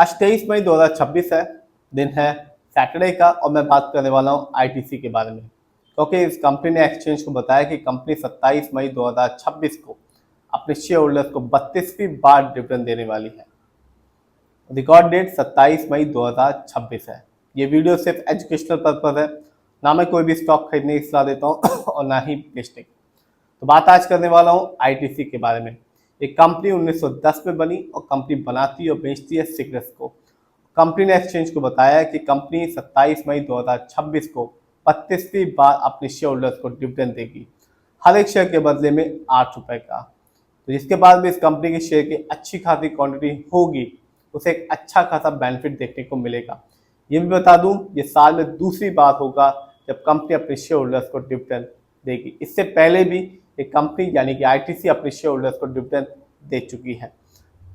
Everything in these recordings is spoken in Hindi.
आज 23 मई 2026 है, दिन है सैटरडे का और मैं बात करने वाला हूँ आईटीसी के बारे में, क्योंकि इस कंपनी ने एक्सचेंज को बताया कि कंपनी 27 मई 2026 को अपने शेयर होल्डर्स को 32वीं बार डिविडेंड देने वाली है। रिकॉर्ड डेट 27 मई 2026 है। ये वीडियो सिर्फ एजुकेशनल पर्पज है, ना मैं कोई भी स्टॉक खरीदने की सलाह देता हूँ और ना ही लिस्टिंग। तो बात आज करने वाला हूँ आईटीसी के बारे में। एक कंपनी 1910 में बनी और कंपनी बनाती और बेचती है सिगरेट्स को। कंपनी ने एक्सचेंज को बताया कि कंपनी 27 मई 2026 को 32वीं बार अपने शेयर होल्डर्स को डिविडेंड देगी, हर एक शेयर के बदले में 8 रुपए का। तो जिसके बाद भी इस कंपनी के शेयर की अच्छी खासी क्वांटिटी होगी, उसे एक अच्छा खासा बेनिफिट देखने को मिलेगा। ये भी बता दूं, ये साल में दूसरी बार होगा जब कंपनी अपने शेयर होल्डर्स को डिविडेंड देगी। इससे पहले भी एक कंपनी यानी कि आईटीसी अपने शेयर होल्डर्स को डिविडेंड दे चुकी है।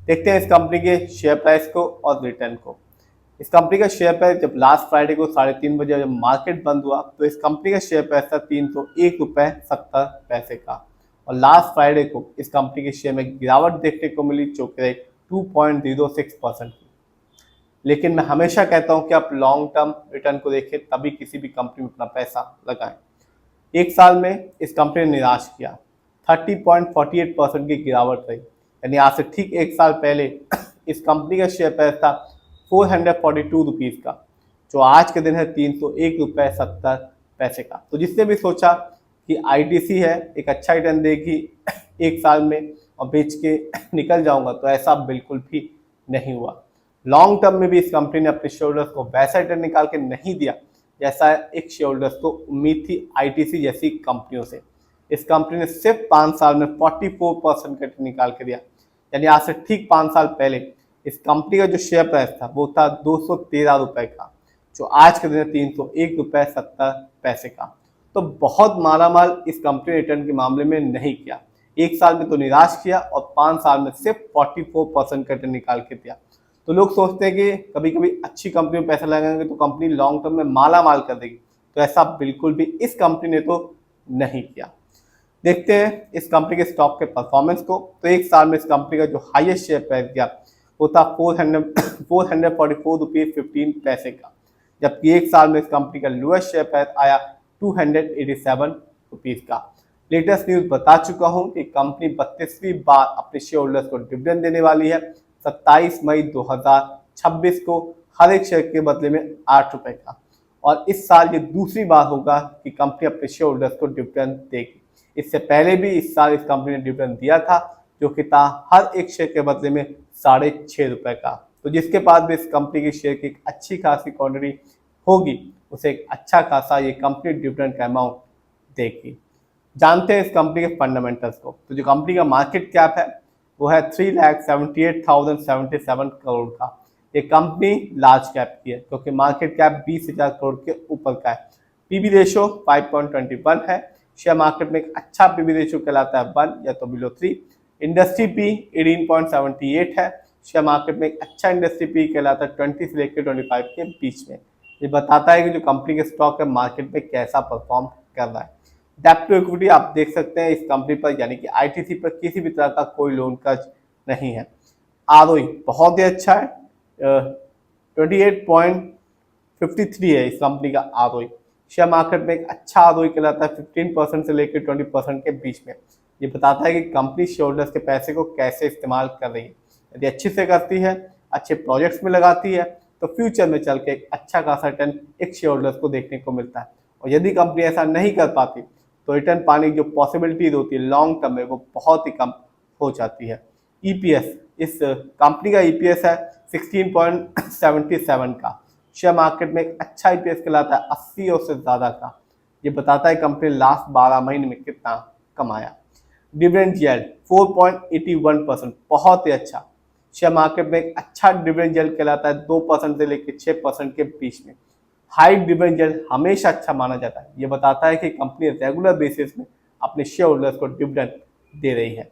देखते हैं इस कंपनी के शेयर प्राइस को और रिटर्न को। इस कंपनी का शेयर प्राइस जब लास्ट फ्राइडे को 3:30 बजे जब मार्केट बंद हुआ तो इस कंपनी का शेयर प्राइस था 301.70 रुपए का, और लास्ट फ्राइडे को इस कंपनी के शेयर में गिरावट देखने को मिली जो कि 2.06% की। लेकिन मैं हमेशा कहता हूं कि आप लॉन्ग टर्म रिटर्न को देखें, तभी किसी भी कंपनी में अपना पैसा लगाएं। एक साल में इस कंपनी ने निराश किया, 30.48% की गिरावट रही। यानी आज से ठीक एक साल पहले इस कंपनी का शेयर प्राइस था 442 रुपीज़ का, जो आज के दिन है 301.70 रुपए का। तो जिसने भी सोचा कि आईटीसी है एक अच्छा रिटर्न देगी एक साल में और बेच के निकल जाऊंगा, तो ऐसा बिल्कुल भी नहीं हुआ। लॉन्ग टर्म में भी इस कंपनी ने अपने शेयर होल्डर्स को वैसा रिटर्न निकाल के नहीं दिया जैसा एक शेयर होल्डर्स को उम्मीद थी आईटीसी जैसी कंपनियों से। इस कंपनी ने सिर्फ 5 साल में 44% का रिटर्न निकाल के दिया। यानी आज से ठीक 5 साल पहले इस कंपनी का जो शेयर प्राइस था वो था 213 रुपए का, जो आज के दिन 301.70 रुपए का। तो बहुत मालामाल इस कंपनी ने रिटर्न के मामले में नहीं किया। एक साल में तो निराश किया और 5 साल में सिर्फ 44% का रिटर्न निकाल के दिया। तो लोग सोचते हैं कि कभी कभी अच्छी कंपनी में पैसा लगाएंगे तो कंपनी लॉन्ग टर्म में माला माल कर देगी, तो ऐसा बिल्कुल भी इस कंपनी ने तो नहीं किया। देखते हैं इस कंपनी के स्टॉक के परफॉर्मेंस को। तो एक साल में इस कंपनी का जो हाईएस्ट शेयर प्राइस गया वो था 444 रुपीज़ 15 पैसे का, जबकि एक साल में इस कंपनी का लोएस्ट शेयर प्राइस आया 287 रुपीज़ का। लेटेस्ट न्यूज बता चुका हूं कि कंपनी 32वीं बार अपने शेयर होल्डर्स को डिविडेंड देने वाली है 27 मई 2026 को, हर एक शेयर के बदले में 8 रुपए का। और इस साल ये दूसरी बार होगा कि कंपनी अपने शेयर होल्डर्स को डिविडेंड देगी। इससे पहले भी इस साल इस कंपनी ने डिविडेंड दिया था, जो कि था हर एक शेयर के बदले में 6.5 रुपए का। तो जिसके पास भी इस कंपनी के शेयर की एक अच्छी खासी क्वांटिटी होगी, उसे एक अच्छा खासा ये कंपनी डिविडेंड का अमाउंट देगी। जानते हैं इस कंपनी के फंडामेंटल्स को। तो जो कंपनी का मार्केट कैप है वो है 3,78,077 करोड़ का। ये कंपनी लार्ज कैप की है क्योंकि मार्केट कैप 20,000 करोड़ के ऊपर का है। पीबी रेशो 5.21 है। शेयर मार्केट में एक अच्छा पीबी रेशो कहलाता है 1 या तो बिलो 3। इंडस्ट्री पी 18.78 है। शेयर मार्केट में एक अच्छा इंडस्ट्री पी कहलाता है 20 से लेकर 25 के बीच में। ये बताता है कि जो कंपनी के स्टॉक है मार्केट में कैसा परफॉर्म कर रहा है। डेब्ट टू इक्विटी आप देख सकते हैं इस कंपनी पर, यानी कि आईटीसी पर किसी भी तरह का कोई लोन कर्ज नहीं है। आरओई बहुत ही अच्छा है, 28.53 है इस कंपनी का आरओई। शेयर मार्केट में एक अच्छा आरओई कहलाता है 15% से लेकर 20% के बीच में। ये बताता है कि कंपनी शेयर होल्डर्स के पैसे को कैसे इस्तेमाल कर रही है। यदि अच्छे से करती है, अच्छे प्रोजेक्ट्स में लगाती है, तो फ्यूचर में चल के एक अच्छा खासा रिटर्न एक शेयर होल्डर्स को देखने को मिलता है। और यदि कंपनी ऐसा नहीं कर पाती तो रिटर्न पाने की जो पॉसिबिलिटीज होती है लॉन्ग टर्म में वो बहुत ही कम हो जाती है। ईपीएस, इस कंपनी का ईपीएस है 16.77 का। शेयर मार्केट में एक अच्छा ईपीएस कहलाता है 80 और से ज़्यादा का। ये बताता है कंपनी लास्ट 12 महीने में कितना कमाया। डिविडेंड यील्ड 4.81%, बहुत ही अच्छा। शेयर मार्केट में एक अच्छा डिविडेंड यील्ड कहलाता है 2% से लेकर 6% के बीच में। हाई डिविडेंड यील्ड हमेशा अच्छा माना जाता है। ये बताता है कि कंपनी रेगुलर बेसिस में अपने शेयर होल्डर्स को डिविडेंड दे रही है।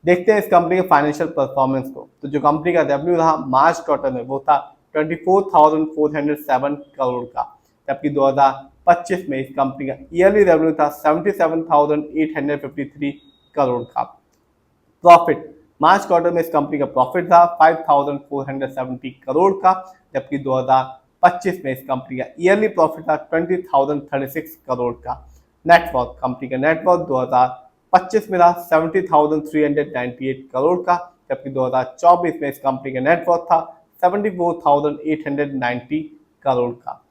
देखते हैं इस कंपनी के फाइनेंशियल परफॉर्मेंस को। तो जो कंपनी का रेवेन्यू रहा मार्च क्वार्टर में वो था 24,407 करोड़ का, जबकि 2025 में इस कंपनी का ईयरली रेवेन्यू था 77,853 करोड़ का। प्रॉफिट मार्च क्वार्टर में इस कंपनी का प्रॉफिट था 5,470 करोड़ का, जबकि 2025 में इस कंपनी का ईयरली प्रॉफिट था 20,036 करोड़ का। नेटवर्थ, कंपनी का नेटवर्थ 2025 में था 70,398 करोड़ का, जबकि 2024 में इस कंपनी का नेटवर्थ था 74,890 करोड़ का।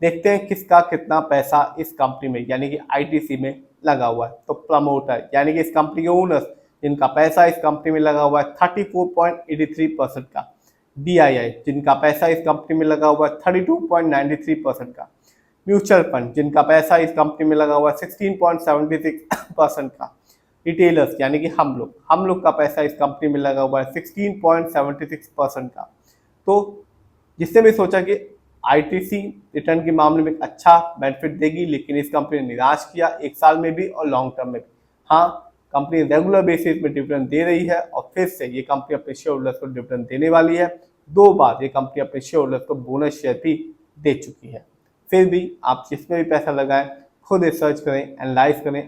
देखते हैं किसका कितना पैसा इस कंपनी में यानी कि आईटीसी में लगा हुआ है। तो प्रमोटर यानी कि इस कंपनी के ओनर्स जिनका पैसा इस कंपनी में लगा हुआ है 34.83% का। DII जिनका पैसा इस कंपनी में लगा हुआ है 32.93% का। म्यूचुअल फंड जिनका पैसा इस कंपनी में लगा हुआ है 16.76% का। रिटेलर्स यानी कि हम लोग का पैसा इस कंपनी में लगा हुआ है 16.76% का। तो जिसने भी सोचा कि आईटीसी रिटर्न के मामले में एक अच्छा बेनिफिट देगी, लेकिन इस कंपनी ने निराश किया 1 साल में भी और लॉन्ग टर्म में भी। हाँ, कंपनी रेगुलर बेसिस में डिविडेंड दे रही है और फिर से ये कंपनी अपने शेयर होल्डर्स को डिविडेंड देने वाली है। 2 बार ये कंपनी अपने शेयर होल्डर्स को बोनस शेयर भी दे चुकी है। फिर भी आप जिसमें भी पैसा लगाएं खुद रिसर्च करें, एनालाइज करें।